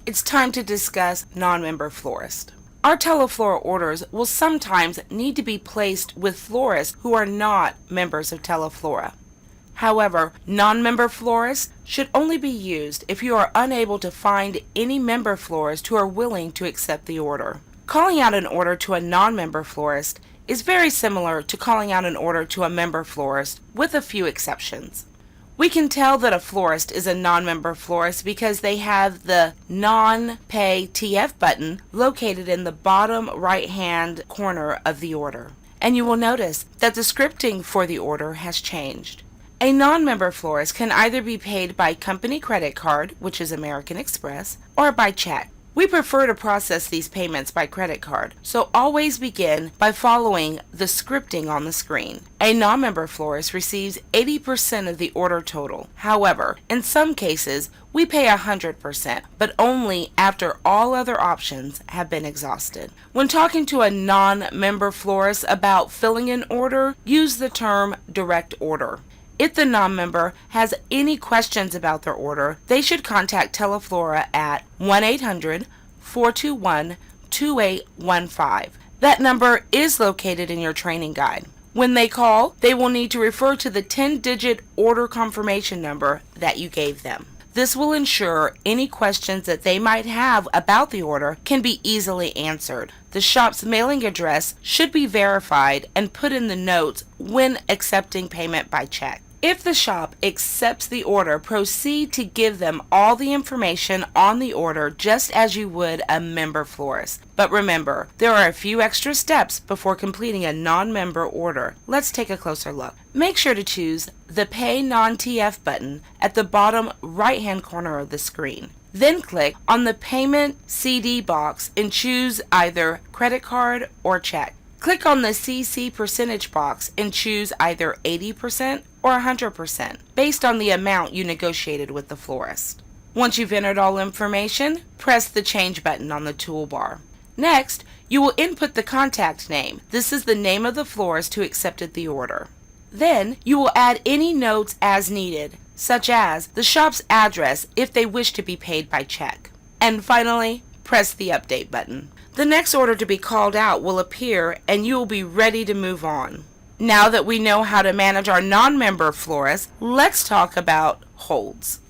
it's time to discuss non-member florists. Our Teleflora orders will sometimes need to be placed with florists who are not members of Teleflora. However, non-member florists should only be used if you are unable to find any member florists who are willing to accept the order. Calling out an order to a non-member florist is very similar to calling out an order to a member florist, with a few exceptions. We can tell that a florist is a non-member florist because they have the non-pay TF button located in the bottom right-hand corner of the order. And you will notice that the scripting for the order has changed. A non-member florist can either be paid by company credit card, which is American Express, or by check. We prefer to process these payments by credit card, so always begin by following the scripting on the screen. A non-member florist receives 80% of the order total. However, in some cases, we pay 100%, but only after all other options have been exhausted. When talking to a non-member florist about filling an order, use the term direct order. If the non-member has any questions about their order, they should contact Teleflora at 1-800-421-2815. That number is located in your training guide. When they call, they will need to refer to the 10-digit order confirmation number that you gave them. This will ensure any questions that they might have about the order can be easily answered. The shop's mailing address should be verified and put in the notes when accepting payment by check. If the shop accepts the order, proceed to give them all the information on the order just as you would a member florist. But remember, there are a few extra steps before completing a non-member order. Let's take a closer look. Make sure to choose the Pay Non-TF button at the bottom right-hand corner of the screen. Then click on the Payment CD box and choose either credit card or check. Click on the CC percentage box and choose either 80% or 100% based on the amount you negotiated with the florist. Once you've entered all information, press the Change button on the toolbar. Next, you will input the contact name. This is the name of the florist who accepted the order. Then, you will add any notes as needed, such as the shop's address if they wish to be paid by check. And finally, press the Update button. The next order to be called out will appear and you will be ready to move on. Now that we know how to manage our non-member florists, let's talk about holds.